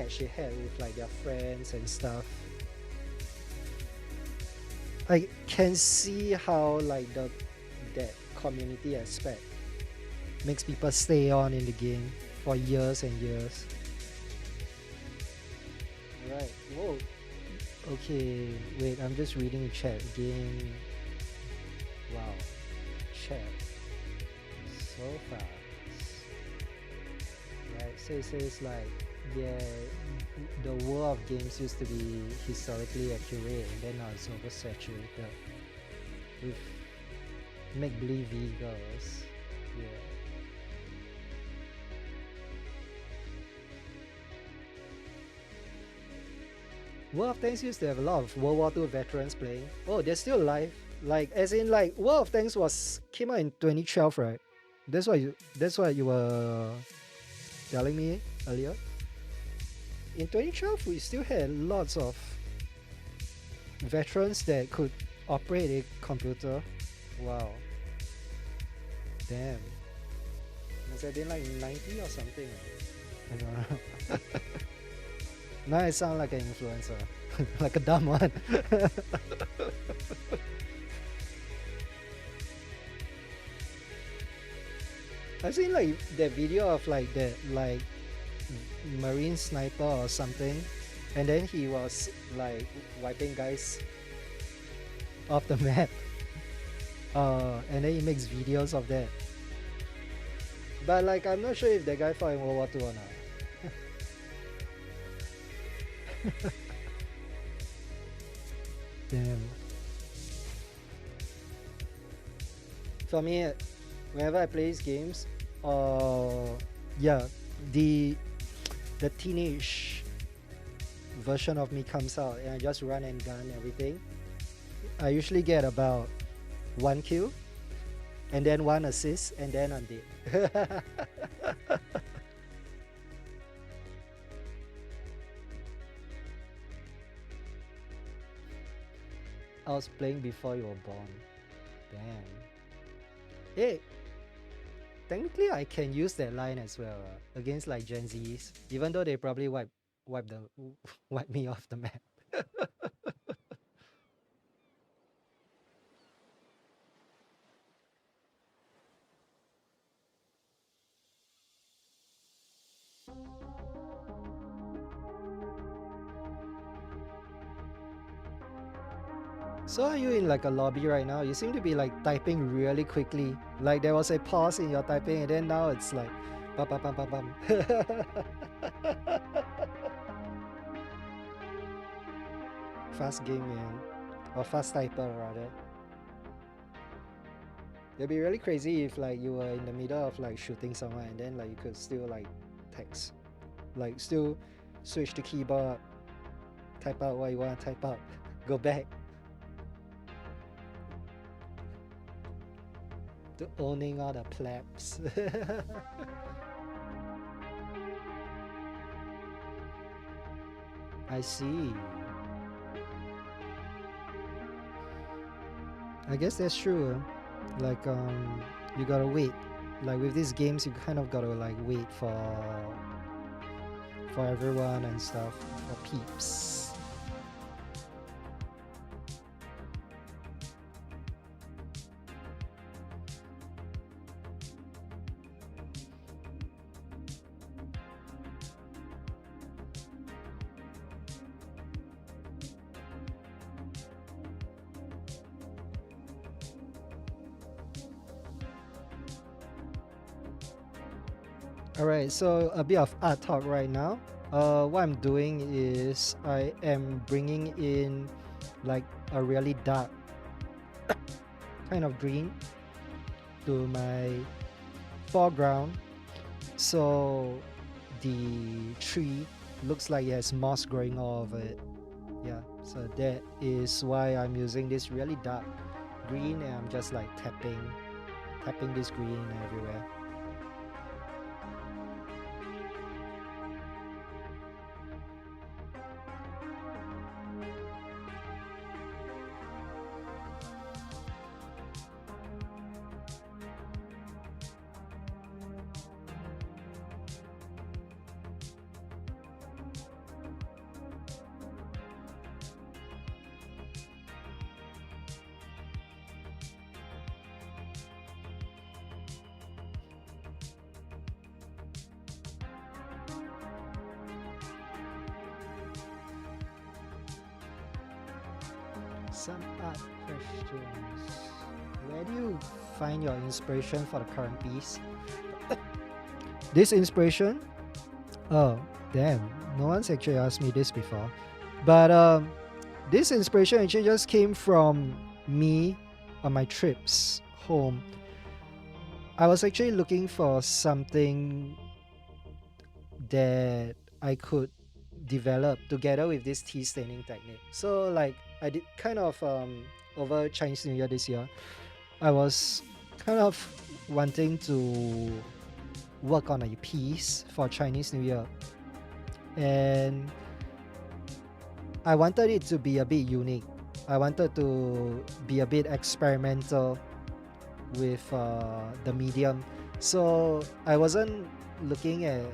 match they had with like their friends and stuff. I can see how like that community aspect makes people stay on in the game for years and years. Alright, whoa. Okay, wait, I'm just reading the chat again. Wow, chat. So fast. Right, so it says like, yeah, the world of games used to be historically accurate and then now it's oversaturated with make-believe vehicles. Yeah. World of Tanks used to have a lot of World War II veterans playing. Oh, they're still alive. Like, as in, like, World of Tanks came out in 2012, right? That's what you were telling me earlier. In 2012, we still had lots of veterans that could operate a computer. Wow. Damn. Must have been like 90 or something. I don't know. Now I sound like an influencer. Like a dumb one. I've seen like that video of like that like marine sniper or something, and then he was like wiping guys off the map. And then he makes videos of that. But like I'm not sure if that guy fought in World War II or not. Damn. For me, whenever I play these games, yeah, the teenage version of me comes out and I just run and gun everything. I usually get about 1 kill and then 1 assist and then I'm dead. I was playing before you were born. Damn. Hey, technically I can use that line as well against like Gen Zs, even though they probably wipe me off the map. So are you in like a lobby right now? You seem to be like typing really quickly. Like there was a pause in your typing and then now it's like bum bum bum bum bum. Fast gaming. Or fast typer rather. It'd be really crazy if like you were in the middle of like shooting someone and then like you could still like text. Like still switch the keyboard, type out what you want to type out, go back. To owning all the plebs. I see. I guess that's true. Like you gotta wait. Like with these games, you kind of gotta like wait for everyone and stuff, for peeps. Alright, so a bit of art talk right now. What I'm doing is I am bringing in like a really dark kind of green to my foreground. So the tree looks like it has moss growing all over it. Yeah, so that is why I'm using this really dark green and I'm just like tapping this green everywhere. some art questions. Where do you find your inspiration for the current piece? This inspiration? Oh, damn. No one's actually asked me this before. But this inspiration actually just came from me on my trips home. I was actually looking for something that I could develop together with this tea staining technique. So like I did kind of over Chinese New Year this year, I was kind of wanting to work on a piece for Chinese New Year, and I wanted it to be a bit unique. I wanted to be a bit experimental with the medium. So I wasn't looking at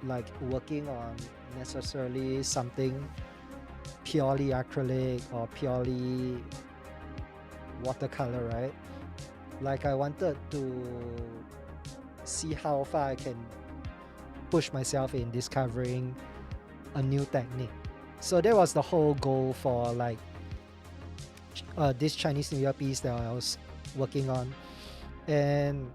like working on necessarily something purely acrylic or purely watercolor, right? Like I wanted to see how far I can push myself in discovering a new technique. So that was the whole goal for like this Chinese New Year piece that I was working on. And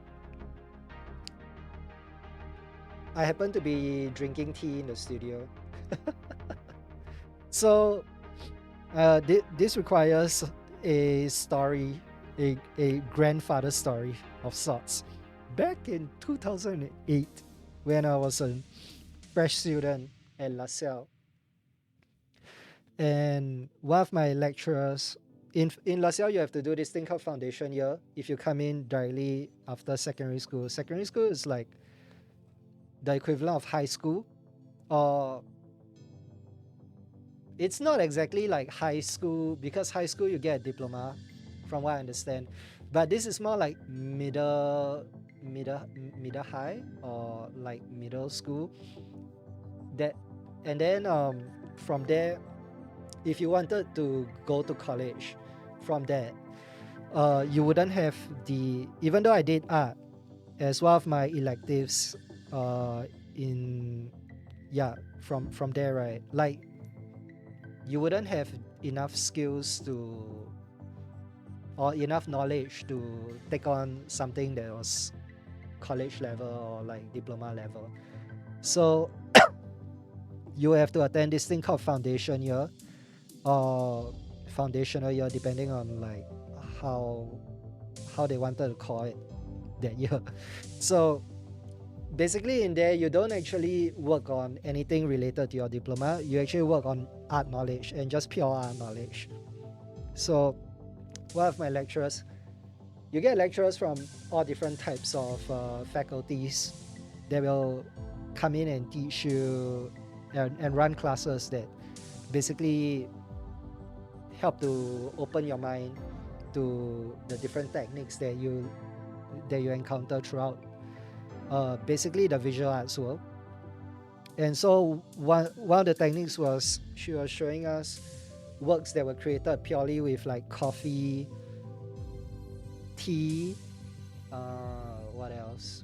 I happened to be drinking tea in the studio. So this requires a story, a grandfather story of sorts. Back in 2008, when I was a fresh student at LaSalle, and one of my lecturers in LaSalle, you have to do this thing called foundation year if you come in directly after secondary school. Secondary school is like the equivalent of high school, or it's not exactly like high school, because high school you get a diploma from what I understand, but this is more like middle high or like middle school. That, and then from there, if you wanted to go to college from that, you wouldn't have the, even though I did art as one of my electives in, yeah, from there, right? Like you wouldn't have enough skills to, or enough knowledge to take on something that was college level or like diploma level. So you have to attend this thing called foundation year or foundational year, depending on like how they wanted to call it that year. So basically in there, you don't actually work on anything related to your diploma. You actually work on art knowledge and just pure art knowledge. So one of my lecturers, you get lecturers from all different types of faculties that will come in and teach you and run classes that basically help to open your mind to the different techniques that you encounter throughout basically the visual arts world. And so one of the techniques was, she was showing us works that were created purely with like coffee, tea, what else?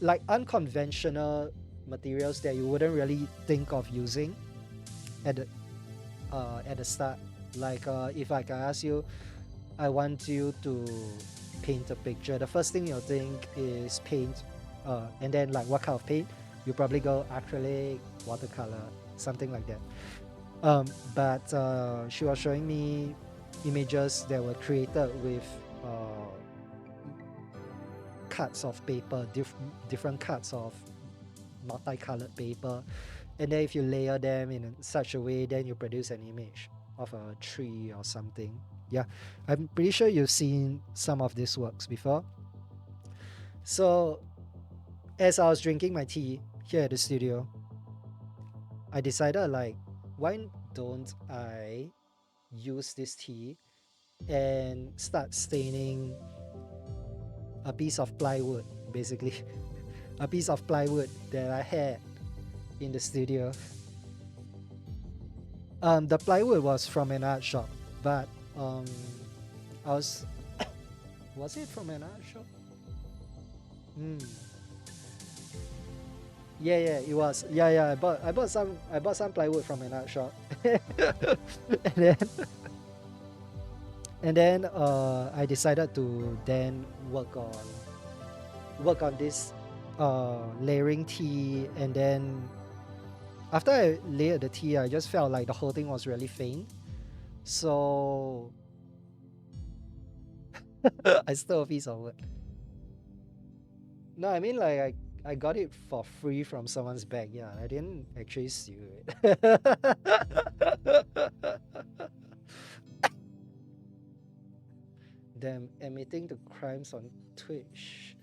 Like unconventional materials that you wouldn't really think of using at the start. Like if I can ask you, I want you to paint a picture, the first thing you'll think is paint, and then like what kind of paint? You probably go acrylic, watercolor, something like that. But she was showing me images that were created with cuts of paper, different cuts of multicolored paper, and then if you layer them in such a way, then you produce an image of a tree or something. Yeah, I'm pretty sure you've seen some of these works before. So as I was drinking my tea here at the studio, I decided like, why don't I use this tea and start staining a piece of plywood, basically. A piece of plywood that I had in the studio. The plywood was from an art shop, but I was was it from an art shop? Yeah, it was. Yeah, I bought some plywood from an art shop. And then And then I decided to then work on this layering tea, and then after I layered the tea, I just felt like the whole thing was really faint. So I stole a piece of wood. No, I mean like I got it for free from someone's backyard. I didn't actually steal it. Damn, admitting to crimes on Twitch.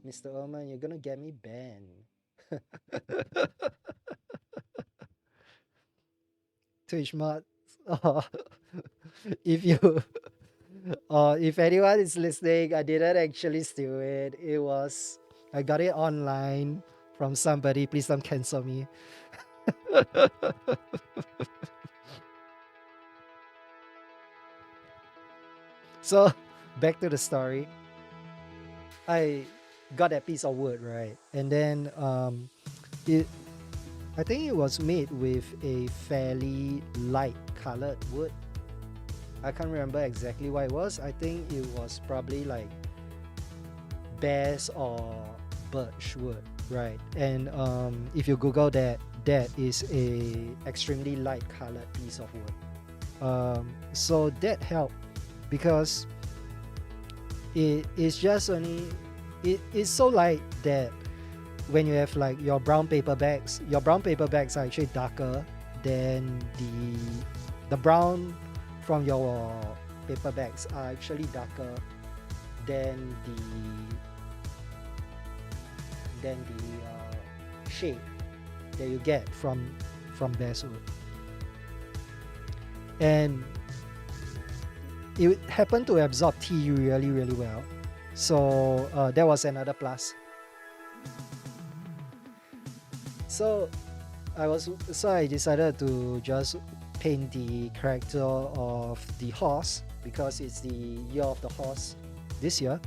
Mr. Oman, you're gonna get me banned. Twitch mods. If you if anyone is listening, I didn't actually steal it. It was I got it online from somebody. Please don't cancel me. So back to the story. I got that piece of wood, right? And then it I think it was made with a fairly light colored wood. I can't remember exactly what it was. I think it was probably like bass or birch wood, right? And if you Google that, that is a extremely light colored piece of wood. So that helped because it is just only it is so light that when you have like your brown paper bags are actually darker than the brown from your paper bags are actually darker than the shade that you get from basswood, and it happened to absorb tea really well. So that was another plus. So I decided to just paint the character of the horse because it's the year of the horse this year.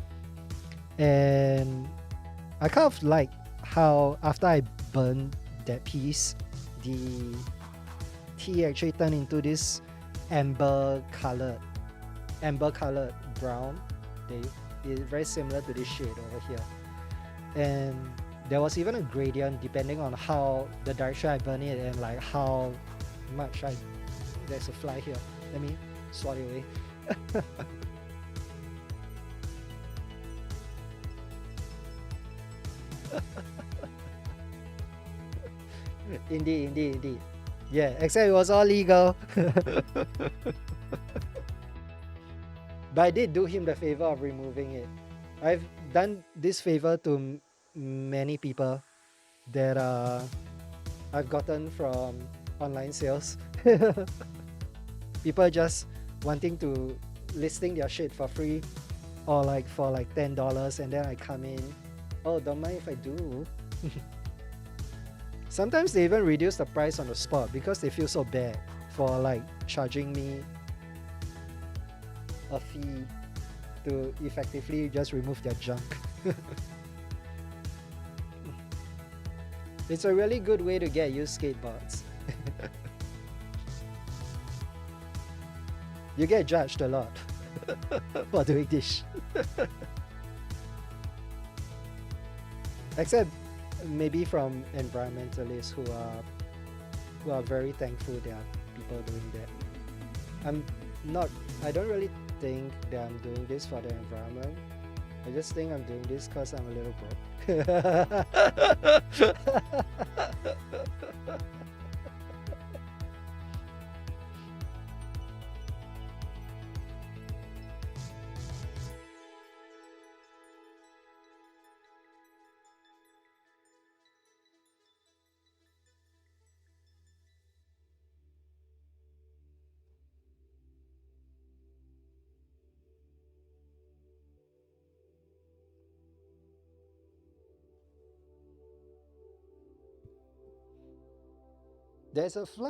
And I kind of like how after I burned that piece, the tea actually turned into this amber colored brown. It's very similar to this shade over here. And there was even a gradient depending on how the direction I burn it and like how much I there's a fly here. Let me swat it away. Indeed. Yeah, except it was all legal. But I did do him the favor of removing it. I've done this favor to many people that I've gotten from online sales. People just wanting to listing their shit for free or like for like $10, and then I come in, oh, don't mind if I do. Sometimes they even reduce the price on the spot because they feel so bad for like charging me a fee to effectively just remove their junk. It's a really good way to get used skateboards. You get judged a lot for doing this. Except maybe from environmentalists who are very thankful there are people doing that. I'm not I don't really think that I'm doing this for the environment. I just think I'm doing this because I'm a little broke. There's a fly